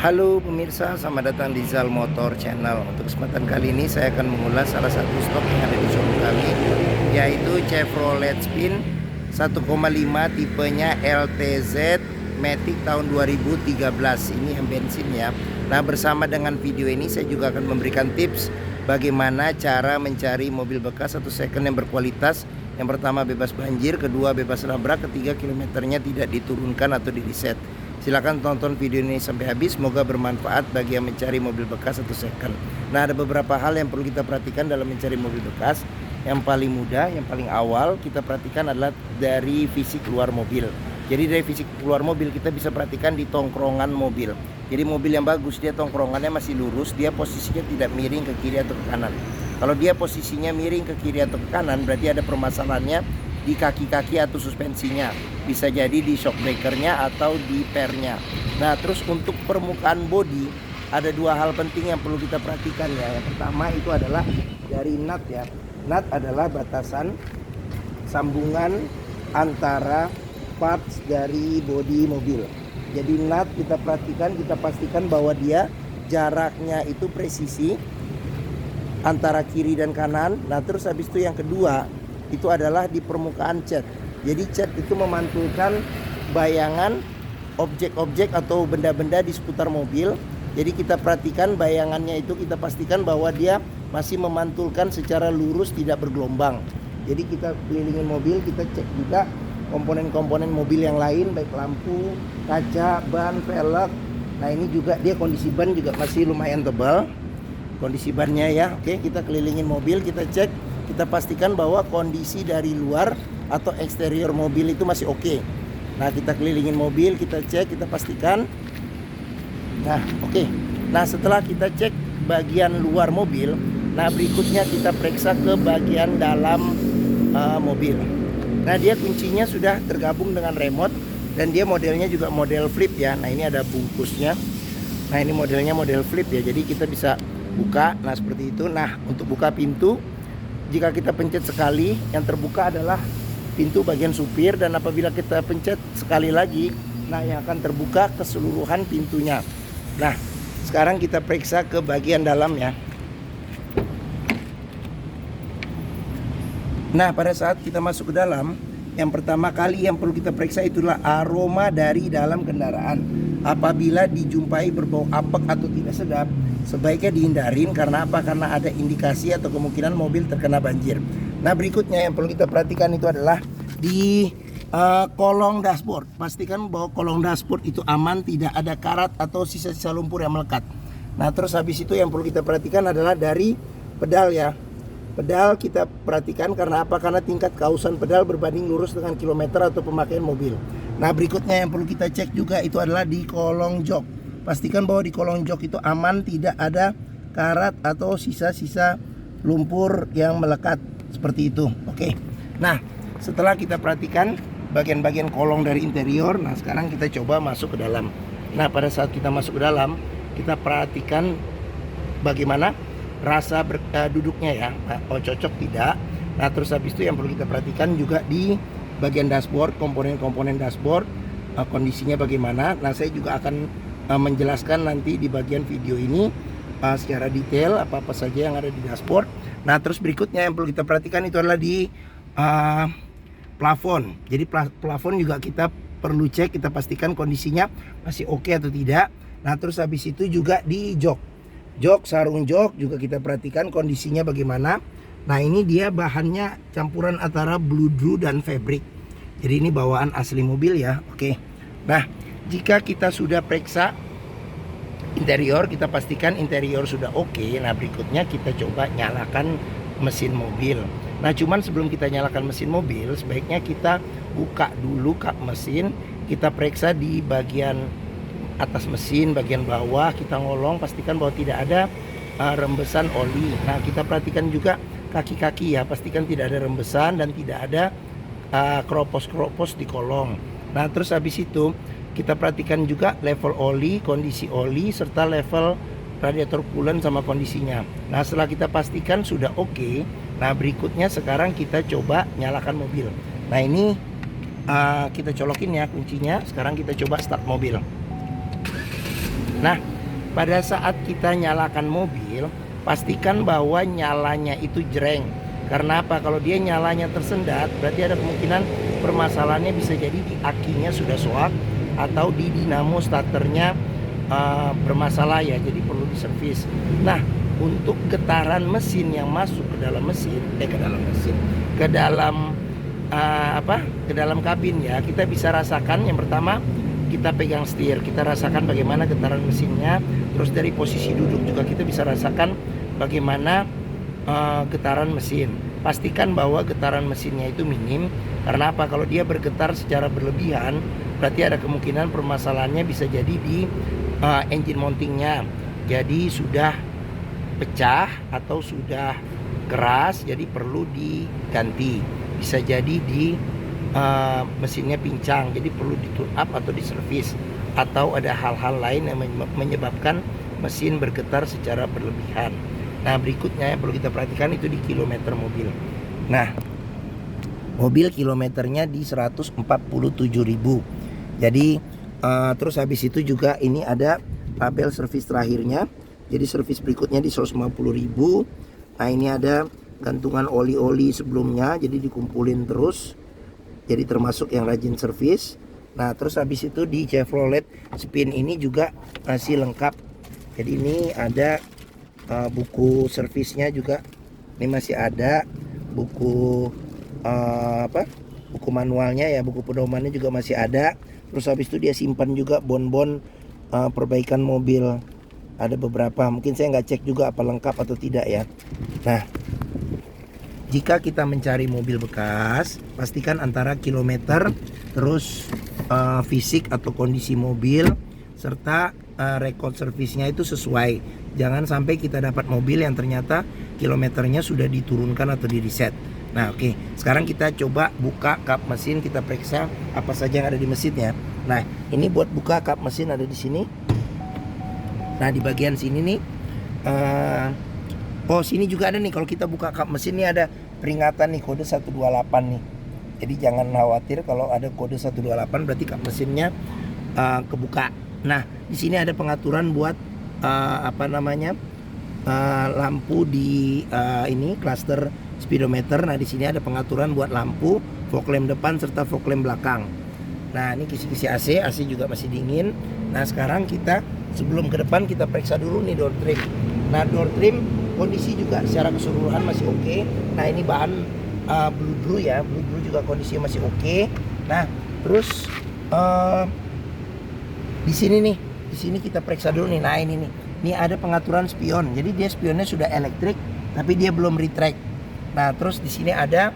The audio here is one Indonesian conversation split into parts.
Halo pemirsa, selamat datang di Zal Motor Channel. Untuk kesempatan kali ini saya akan mengulas salah satu stok yang ada di showroom kami, yaitu Chevrolet Spin 1,5 tipenya LTZ Matic tahun 2013. Ini yang bensin ya. Nah, bersama dengan video ini saya juga akan memberikan tips bagaimana cara mencari mobil bekas atau second yang berkualitas. Yang pertama bebas banjir, kedua bebas nabrak, ketiga kilometernya tidak diturunkan atau di reset. Silahkan tonton video ini sampai habis, semoga bermanfaat bagi yang mencari mobil bekas atau second. Nah, ada beberapa hal yang perlu kita perhatikan dalam mencari mobil bekas. Yang paling mudah, yang paling awal kita perhatikan adalah dari fisik luar mobil. Jadi dari fisik luar mobil kita bisa perhatikan di tongkrongan mobil. Jadi mobil yang bagus dia tongkrongannya masih lurus, dia posisinya tidak miring ke kiri atau ke kanan. Kalau dia posisinya miring ke kiri atau ke kanan, berarti ada permasalahannya di kaki-kaki atau suspensinya, bisa jadi di shock breakernya atau di pernya. Nah, terus untuk permukaan bodi ada dua hal penting yang perlu kita perhatikan ya. Yang pertama itu adalah dari nut ya. Nut adalah batasan sambungan antara parts dari bodi mobil. Jadi nut kita perhatikan, kita pastikan bahwa dia jaraknya itu presisi antara kiri dan kanan. Nah, terus habis itu yang kedua itu adalah di permukaan cat. Jadi cat itu memantulkan bayangan objek-objek atau benda-benda di seputar mobil. Jadi kita perhatikan bayangannya itu, kita pastikan bahwa dia masih memantulkan secara lurus, tidak bergelombang. Jadi kita kelilingin mobil, kita cek juga komponen-komponen mobil yang lain, baik lampu, kaca, ban, velg. Nah, ini juga dia kondisi ban juga masih lumayan tebal kondisi bannya ya. Oke, kita kelilingin mobil, kita cek, kita pastikan bahwa kondisi dari luar atau eksterior mobil itu masih oke. Nah, kita kelilingin mobil, kita cek, kita pastikan. Nah, oke. Nah, setelah kita cek bagian luar mobil, nah berikutnya kita periksa ke bagian dalam mobil. Nah, dia kuncinya sudah tergabung dengan remote dan dia modelnya juga model flip ya. Nah, ini ada bungkusnya. Nah, ini modelnya model flip ya. Jadi kita bisa buka. Nah, seperti itu. Nah, untuk buka pintu, jika kita pencet sekali, yang terbuka adalah pintu bagian supir, dan apabila kita pencet sekali lagi, nah yang akan terbuka keseluruhan pintunya. Nah, sekarang kita periksa ke bagian dalam ya. Nah, pada saat kita masuk ke dalam, yang pertama kali yang perlu kita periksa itulah aroma dari dalam kendaraan. Apabila dijumpai berbau apek atau tidak sedap, sebaiknya dihindarin. Karena apa? Karena ada indikasi atau kemungkinan mobil terkena banjir. Nah, berikutnya yang perlu kita perhatikan itu adalah di kolong dashboard. Pastikan bahwa kolong dashboard itu aman, tidak ada karat atau sisa-sisa lumpur yang melekat. Nah, terus habis itu yang perlu kita perhatikan adalah dari pedal ya. Pedal kita perhatikan karena apa? Karena tingkat kausan pedal berbanding lurus dengan kilometer atau pemakaian mobil. Nah, berikutnya yang perlu kita cek juga itu adalah di kolong jok. Pastikan bahwa di kolong jok itu aman, tidak ada karat atau sisa-sisa lumpur yang melekat seperti itu. Oke. Nah, setelah kita perhatikan bagian-bagian kolong dari interior, nah sekarang kita coba masuk ke dalam. Nah, pada saat kita masuk ke dalam, kita perhatikan bagaimana rasa duduknya ya. Nah, oh cocok tidak. Nah, terus habis itu yang perlu kita perhatikan juga di bagian dashboard, komponen-komponen dashboard, kondisinya bagaimana. Nah, saya juga akan menjelaskan nanti di bagian video ini secara detail apa-apa saja yang ada di dashboard. Nah, terus berikutnya yang perlu kita perhatikan itu adalah di plafon. Jadi plafon juga kita perlu cek, kita pastikan kondisinya masih oke atau tidak. Nah, terus habis itu juga di jok, sarung jok juga kita perhatikan kondisinya bagaimana. Nah, ini dia bahannya campuran antara bludru dan fabric. Jadi ini bawaan asli mobil ya. Oke. Nah, jika kita sudah periksa interior, kita pastikan interior sudah oke. Nah, berikutnya kita coba nyalakan mesin mobil. Nah, cuman sebelum kita nyalakan mesin mobil, sebaiknya kita buka dulu kap mesin. Kita periksa di bagian atas mesin, bagian bawah, kita ngolong, pastikan bahwa tidak ada rembesan oli. Nah, kita perhatikan juga kaki-kaki ya, pastikan tidak ada rembesan dan tidak ada keropos-keropos di kolong. Nah, terus habis itu kita perhatikan juga level oli, kondisi oli, serta level radiator coolant sama kondisinya. Nah, setelah kita pastikan sudah oke, nah berikutnya sekarang kita coba nyalakan mobil. Nah, ini kita colokin ya kuncinya. Sekarang kita coba start mobil. Nah, pada saat kita nyalakan mobil, pastikan bahwa nyalanya itu jreng. Karena apa? Kalau dia nyalanya tersendat, berarti ada kemungkinan permasalahannya bisa jadi di akinya sudah soak atau di dinamo starternya bermasalah ya, jadi perlu diservis. Nah, untuk getaran mesin yang masuk ke dalam mesin, ke dalam kabin ya, kita bisa rasakan. Yang pertama, kita pegang setir, kita rasakan bagaimana getaran mesinnya. Terus dari posisi duduk juga kita bisa rasakan bagaimana getaran mesin. Pastikan bahwa getaran mesinnya itu minim. Karena apa? Kalau dia bergetar secara berlebihan, berarti ada kemungkinan permasalahannya bisa jadi di engine mountingnya. Jadi sudah pecah atau sudah keras, jadi perlu diganti. Bisa jadi di mesinnya pincang, jadi perlu di tune up atau diservis, atau ada hal-hal lain yang menyebabkan mesin bergetar secara berlebihan. Nah, berikutnya yang perlu kita perhatikan itu di kilometer mobil. Nah, mobil kilometernya di 147.000. Jadi terus habis itu juga ini ada tabel servis terakhirnya. Jadi servis berikutnya di 150.000. Nah, ini ada gantungan oli-oli sebelumnya, jadi dikumpulin terus. Jadi termasuk yang rajin servis. Nah, terus habis itu di Chevrolet Spin ini juga masih lengkap. Jadi ini ada buku servisnya juga. Ini masih ada buku buku manualnya ya, buku pedomannya juga masih ada. Terus habis itu dia simpan juga bon-bon perbaikan mobil. Ada beberapa, mungkin saya nggak cek juga apa lengkap atau tidak ya. Nah, jika kita mencari mobil bekas, pastikan antara kilometer, terus fisik atau kondisi mobil, serta rekod servisnya itu sesuai. Jangan sampai kita dapat mobil yang ternyata kilometernya sudah diturunkan atau di reset. Nah, oke. Sekarang kita coba buka kap mesin, kita periksa apa saja yang ada di mesinnya. Nah, ini buat buka kap mesin ada di sini. Nah, di bagian sini nih, sini juga ada nih. Kalau kita buka kap mesin nih ada peringatan nih, kode 128 nih. Jadi jangan khawatir kalau ada kode 128 berarti kap mesinnya kebuka. Nah, di sini ada pengaturan buat lampu di ini cluster speedometer. Nah, di sini ada pengaturan buat lampu, fog lamp depan serta fog lamp belakang. Nah, ini kisi-kisi AC juga masih dingin. Nah, sekarang kita sebelum ke depan kita periksa dulu nih door trim. Nah, door trim kondisi juga secara keseluruhan masih oke. Nah, ini bahan blue blue ya, blue blue juga kondisinya masih oke. Nah, terus di sini kita periksa dulu nih. Nah, ini nih, ini ada pengaturan spion. Jadi dia spionnya sudah elektrik, tapi dia belum retract. Nah, terus di sini ada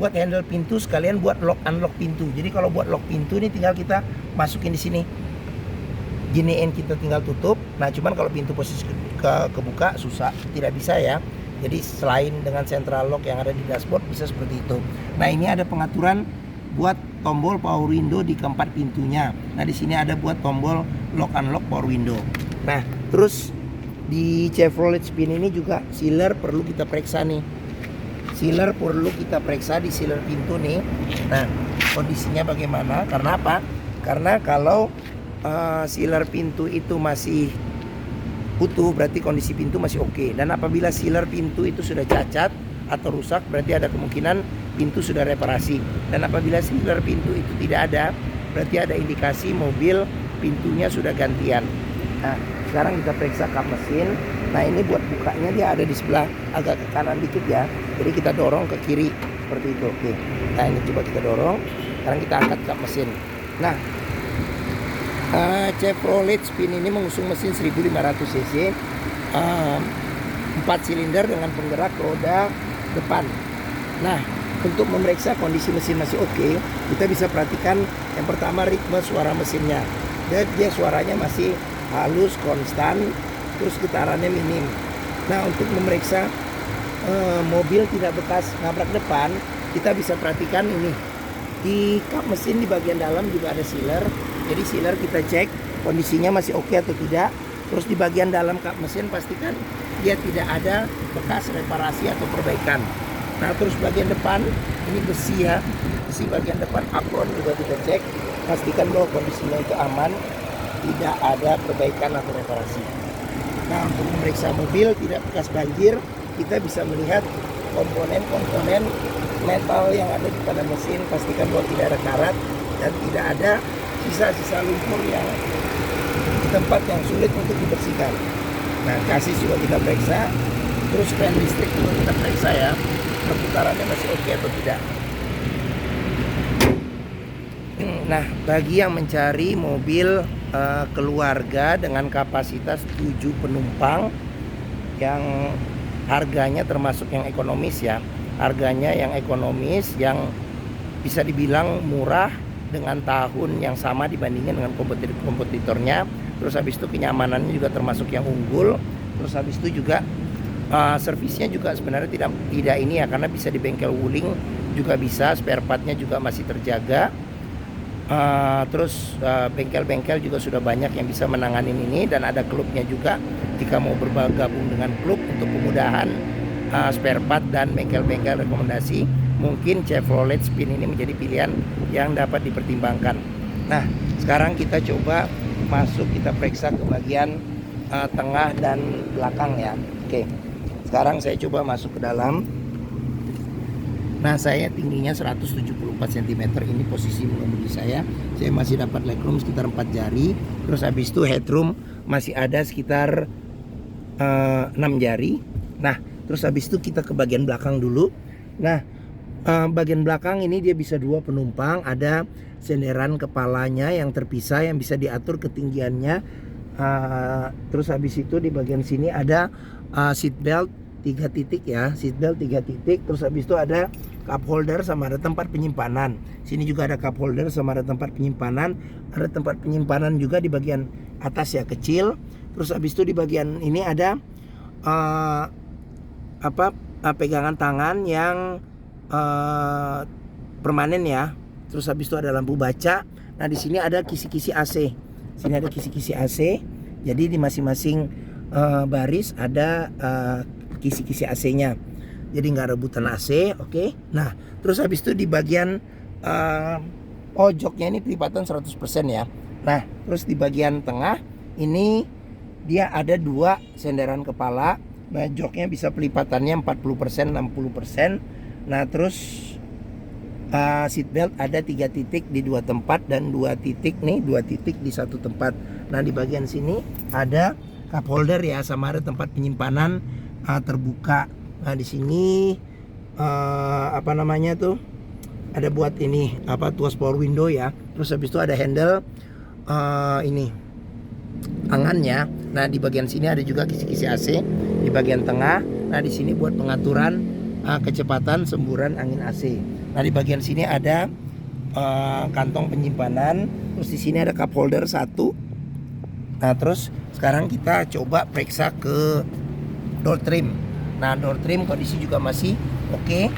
buat handle pintu sekalian buat lock unlock pintu. Jadi kalau buat lock pintu ini tinggal kita masukin di sini. Giniin, kita tinggal tutup. Nah, cuman kalau pintu posisi kebuka susah, tidak bisa ya. Jadi selain dengan central lock yang ada di dashboard bisa seperti itu. Nah, ini ada pengaturan buat tombol power window di keempat pintunya. Nah, di sini ada buat tombol lock unlock power window. Nah, terus di Chevrolet Spin ini juga sealer perlu kita periksa nih. Sealer perlu kita periksa di sealer pintu nih. Nah, kondisinya bagaimana? Karena apa? Karena kalau sealer pintu itu masih utuh, berarti kondisi pintu masih oke. Dan apabila sealer pintu itu sudah cacat atau rusak, berarti ada kemungkinan pintu sudah reparasi. Dan apabila sealer pintu itu tidak ada, berarti ada indikasi mobil pintunya sudah gantian. Nah, sekarang kita periksa kap mesin. Nah, ini buat bukanya dia ada di sebelah agak ke kanan dikit ya. Jadi kita dorong ke kiri seperti itu. Oke. Nah, ini coba kita dorong. Sekarang kita angkat kap mesin. Nah, Chevrolet Spin ini mengusung mesin 1500 cc, 4 silinder dengan penggerak roda depan. Nah, untuk memeriksa kondisi mesin masih oke, kita bisa perhatikan yang pertama ritme suara mesinnya. Dia suaranya masih halus, konstan, terus getarannya minim. Nah, untuk memeriksa mobil tidak bekas nabrak depan, kita bisa perhatikan ini. Di kap mesin di bagian dalam juga ada sealer. Jadi sealer kita cek kondisinya masih oke atau tidak. Terus di bagian dalam kap mesin pastikan dia tidak ada bekas reparasi atau perbaikan. Nah, terus bagian depan ini besi ya. Besi bagian depan apron juga kita cek. Pastikan bahwa kondisinya itu aman, tidak ada perbaikan atau reparasi. Nah, untuk memeriksa mobil tidak bekas banjir, kita bisa melihat komponen-komponen metal yang ada di pada mesin. Pastikan bahwa tidak ada karat dan tidak ada sisa-sisa lumpur yang di tempat yang sulit untuk dibersihkan. Nah, kasis juga kita periksa, terus fan listrik juga kita periksa ya, perputarannya masih oke atau tidak. Nah, bagi yang mencari mobil keluarga dengan kapasitas 7 penumpang yang harganya termasuk yang ekonomis ya, harganya yang ekonomis, yang bisa dibilang murah dengan tahun yang sama dibandingkan dengan kompetitornya. Terus habis itu kenyamanannya juga termasuk yang unggul. Terus habis itu juga servisnya juga sebenarnya tidak ini ya, karena bisa di bengkel Wuling juga bisa, spare partnya juga masih terjaga. Terus bengkel-bengkel juga sudah banyak yang bisa menangani ini, dan ada klubnya juga jika mau bergabung dengan klub untuk kemudahan spare part dan bengkel-bengkel rekomendasi. Mungkin Chevrolet Spin ini menjadi pilihan yang dapat dipertimbangkan. Nah, sekarang kita coba masuk, kita periksa ke bagian tengah dan belakang ya. Oke, sekarang saya coba masuk ke dalam. Nah, saya tingginya 174 cm, ini posisi mengemudi saya. Saya masih dapat legroom sekitar 4 jari. Terus habis itu headroom masih ada sekitar 6 jari. Nah, terus habis itu kita ke bagian belakang dulu. Nah, bagian belakang ini dia bisa 2 penumpang. Ada senderan kepalanya yang terpisah yang bisa diatur ketinggiannya. Terus habis itu di bagian sini ada seat belt 3 titik ya, seat belt 3 titik. Terus habis itu ada cup holder sama ada tempat penyimpanan. Sini juga ada cup holder sama ada tempat penyimpanan. Ada tempat penyimpanan juga di bagian atas ya, kecil. Terus habis itu di bagian ini ada pegangan tangan yang permanen ya. Terus habis itu ada lampu baca. Nah, di sini ada kisi-kisi AC. Sini ada kisi-kisi AC. Jadi di masing-masing baris ada kisi-kisi AC-nya. Jadi nggak rebutan AC, oke. Nah, terus habis itu di bagian pojoknya ini pelipatan 100% ya. Nah, terus di bagian tengah ini dia ada 2 senderan kepala. Nah, joknya bisa pelipatannya 40%, 60%. Nah, terus seat belt ada 3 titik di 2 tempat dan 2 titik nih, 2 titik di 1 tempat. Nah, di bagian sini ada cup holder ya, sama ada tempat penyimpanan terbuka. Nah, di sini ada buat ini tuas power window ya. Terus habis itu ada handle ini tangannya. Nah, di bagian sini ada juga kisi-kisi AC di bagian tengah. Nah, di sini buat pengaturan kecepatan semburan angin AC. Nah, di bagian sini ada kantong penyimpanan. Terus di sini ada cup holder 1. Nah, terus sekarang kita coba periksa ke door trim. Nah, door trim kondisi juga masih oke.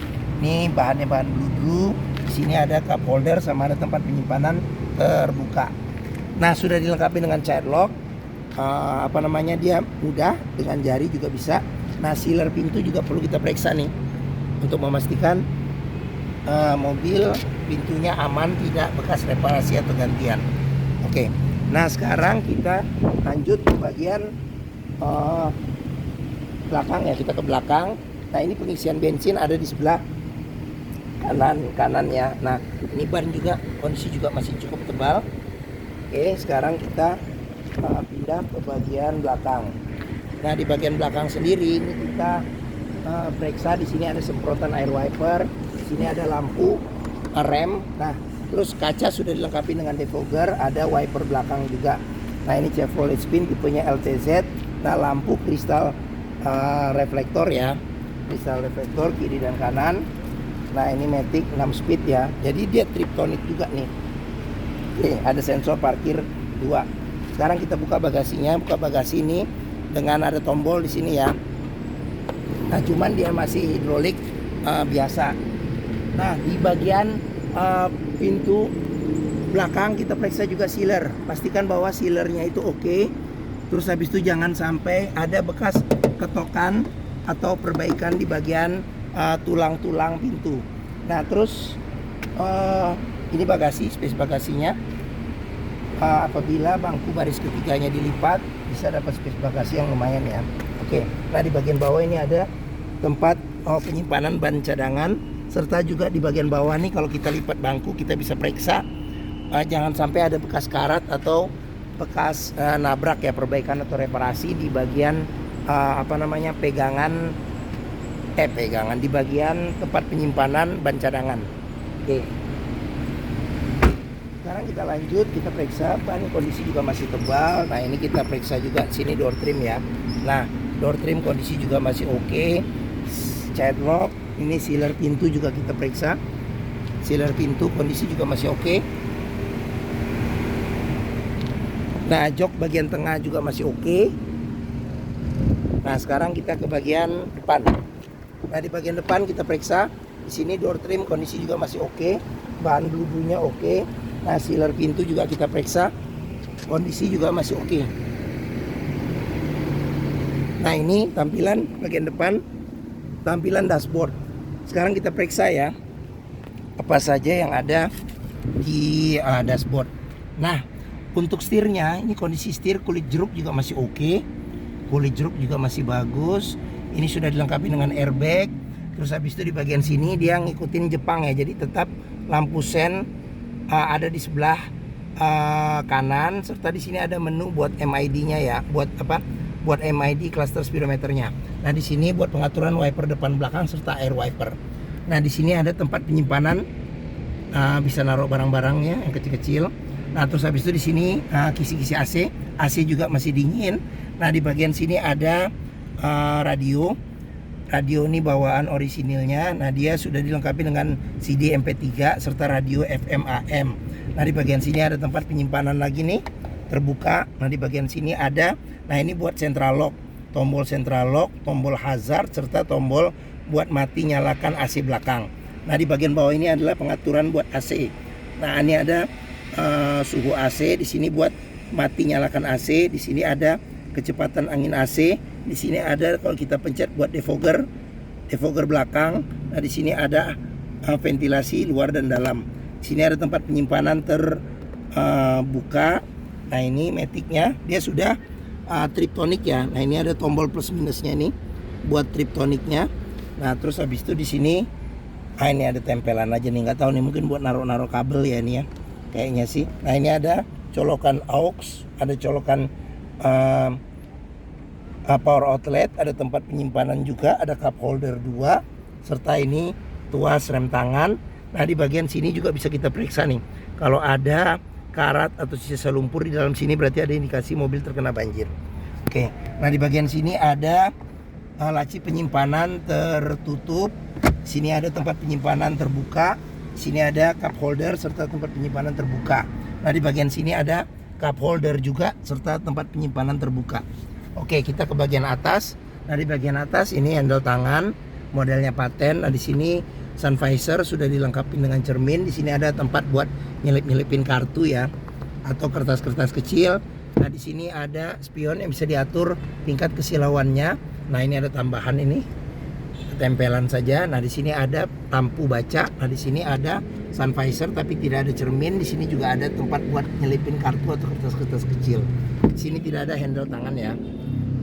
Ini bahannya bahan blue. Di sini ada cup holder sama ada tempat penyimpanan terbuka. Nah, sudah dilengkapi dengan child lock. Dia mudah, dengan jari juga bisa. Nah, sealer pintu juga perlu kita periksa nih untuk memastikan mobil pintunya aman, tidak bekas reparasi atau gantian. Oke. Nah, sekarang kita lanjut ke bagian belakang ya, kita ke belakang. Nah, ini pengisian bensin ada di sebelah kanan ya. Nah, ini ban juga kondisi juga masih cukup tebal. Oke, sekarang kita pindah ke bagian belakang. Nah, di bagian belakang sendiri ini kita periksa. Di sini ada semprotan air wiper, di sini ada lampu rem. Nah, terus kaca sudah dilengkapi dengan defogger, ada wiper belakang juga. Nah, ini Chevrolet Spin tipenya LTZ. Nah, lampu kristal reflektor ya, kristal reflektor kiri dan kanan. Nah, ini Matic 6 speed ya, jadi dia triptonic juga nih. Oke, ada sensor parkir 2. Sekarang kita buka bagasinya. Buka bagasi ini dengan ada tombol di sini ya. Nah, cuman dia masih hidrolik biasa. Nah, di bagian pintu belakang kita periksa juga sealer. Pastikan bahwa sealernya itu oke. Terus habis itu jangan sampai ada bekas ketokan atau perbaikan di bagian tulang-tulang pintu. Nah, terus ini bagasi, space bagasinya. Apabila bangku baris ketiganya dilipat, bisa dapat space bagasi yang lumayan ya. Oke, nah di bagian bawah ini ada tempat penyimpanan ban cadangan, serta juga di bagian bawah nih kalau kita lipat bangku kita bisa periksa jangan sampai ada bekas karat atau bekas nabrak ya, perbaikan atau reparasi di bagian pegangan di bagian tempat penyimpanan ban cadangan. Oke. Sekarang kita lanjut, kita periksa ban kondisi juga masih tebal. Nah ini kita periksa juga sini door trim ya. Nah door trim kondisi juga masih oke. Child lock, ini sealer pintu juga kita periksa. Sealer pintu kondisi juga masih oke. Nah jok bagian tengah juga masih oke. Nah sekarang kita ke bagian depan. Nah di bagian depan kita periksa. Di sini door trim kondisi juga masih oke. Bahan blubunya oke. Nah sealer pintu juga kita periksa, kondisi juga masih oke. Nah ini tampilan bagian depan, tampilan dashboard. Sekarang kita periksa ya apa saja yang ada di dashboard. Nah untuk setirnya, ini kondisi setir kulit jeruk juga masih oke. Kulit jeruk juga masih bagus. Ini sudah dilengkapi dengan airbag. Terus habis itu di bagian sini dia ngikutin Jepang ya, jadi tetap lampu sen ada di sebelah kanan, serta di sini ada menu buat MID-nya ya, buat MID cluster speedometernya. Nah di sini buat pengaturan wiper depan belakang serta air wiper. Nah di sini ada tempat penyimpanan, bisa naruh barang-barangnya yang kecil-kecil. Nah terus habis itu di sini kisi-kisi AC juga masih dingin. Nah di bagian sini ada radio ini bawaan orisinilnya. Nah dia sudah dilengkapi dengan CD MP3 serta radio FM AM. Nah di bagian sini ada tempat penyimpanan lagi nih, terbuka. Nah di bagian sini ada, nah ini buat central lock, tombol central lock, tombol hazard, serta tombol buat mati nyalakan AC belakang. Nah di bagian bawah ini adalah pengaturan buat AC. Nah ini ada suhu AC, di sini buat mati nyalakan AC, di sini ada kecepatan angin AC, di sini ada kalau kita pencet buat defogger belakang. Nah di sini ada ventilasi luar dan dalam. Di sini ada tempat penyimpanan terbuka. Nah ini maticnya, dia sudah triptonic ya. Nah ini ada tombol plus minusnya nih buat triptonicnya. Nah terus habis itu di sini, ini ada tempelan aja nih, nggak tahu nih, mungkin buat naruh kabel ya ini ya, kayaknya sih. Nah ini ada colokan aux, ada colokan power outlet, ada tempat penyimpanan juga, ada cup holder 2, serta ini tuas rem tangan. Nah di bagian sini juga bisa kita periksa nih, kalau ada karat atau sisa lumpur di dalam sini berarti ada indikasi mobil terkena banjir. Oke, nah di bagian sini ada laci penyimpanan tertutup. Sini ada tempat penyimpanan terbuka. Sini ada cup holder serta tempat penyimpanan terbuka. Nah di bagian sini ada cup holder juga serta tempat penyimpanan terbuka. Oke, kita ke bagian atas. Nah di bagian atas ini handle tangan, modelnya paten. Nah di sini sun visor sudah dilengkapi dengan cermin. Di sini ada tempat buat nyelip-nyelipin kartu ya, atau kertas-kertas kecil. Nah di sini ada spion yang bisa diatur tingkat kesilauannya. Nah ini ada tambahan ini, tempelan saja. Nah di sini ada lampu baca. Nah di sini ada sun visor tapi tidak ada cermin. Di sini juga ada tempat buat nyelipin kartu atau kertas-kertas kecil. Di sini tidak ada handle tangan ya,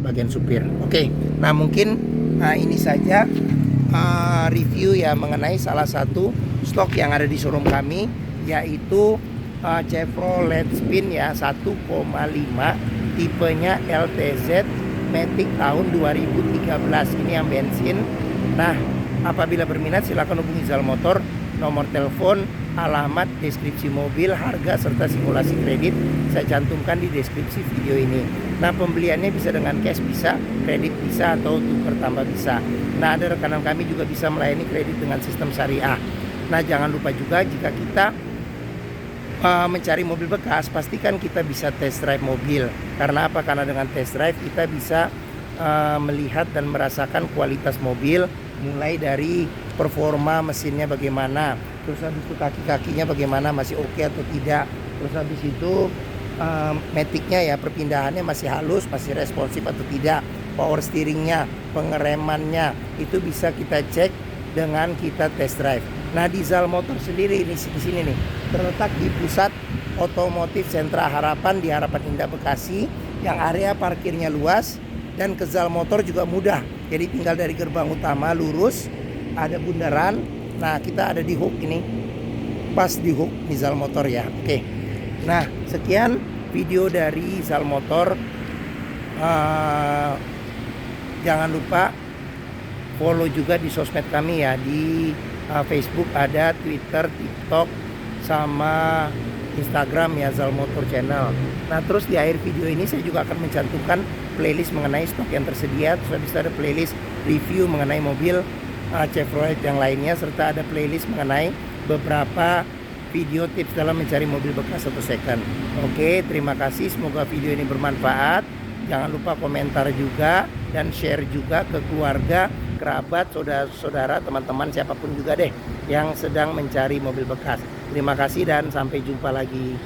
bagian supir. Oke, nah mungkin ini saja review ya mengenai salah satu stok yang ada di showroom kami, yaitu Chevrolet Spin ya 1,5 tipenya LTZ Matic tahun 2013. Ini yang bensin. Nah, apabila berminat silakan hubungi Zal Motor, nomor telepon, alamat, deskripsi mobil, harga serta simulasi kredit saya cantumkan di deskripsi video ini. Nah, pembeliannya bisa dengan cash bisa, kredit bisa, atau tukar tambah bisa. Nah, ada rekanan kami juga bisa melayani kredit dengan sistem syariah. Nah, jangan lupa juga jika kita mencari mobil bekas, pastikan kita bisa test drive mobil. Karena apa? Karena dengan test drive kita bisa melihat dan merasakan kualitas mobil, mulai dari performa mesinnya bagaimana, terus habis itu kaki-kakinya bagaimana, masih oke atau tidak, terus habis itu maticnya ya, perpindahannya masih halus, masih responsif atau tidak, power steeringnya, pengeremannya, itu bisa kita cek dengan kita test drive. Nah di Zal Motor sendiri ini di sini nih, terletak di pusat otomotif Sentra Harapan di Harapan Indah Bekasi. yang area parkirnya luas dan ke Zal Motor juga mudah. Jadi tinggal dari gerbang utama lurus, ada bundaran. Nah, kita ada di hook ini, pas di hook di Zal Motor ya. Oke. Nah, sekian video dari Zal Motor. Jangan lupa follow juga di sosmed kami ya, di Facebook ada, Twitter, TikTok, sama Instagram ya, Zal Motor Channel. Nah, terus di akhir video ini saya juga akan mencantumkan playlist mengenai stok yang tersedia. Terus habis itu ada playlist review mengenai mobil Chevrolet yang lainnya, serta ada playlist mengenai beberapa video tips dalam mencari mobil bekas atau second. Oke, terima kasih, semoga video ini bermanfaat. Jangan lupa komentar juga dan share juga ke keluarga, kerabat, saudara-saudara, teman-teman, siapapun juga deh yang sedang mencari mobil bekas. Terima kasih dan sampai jumpa lagi.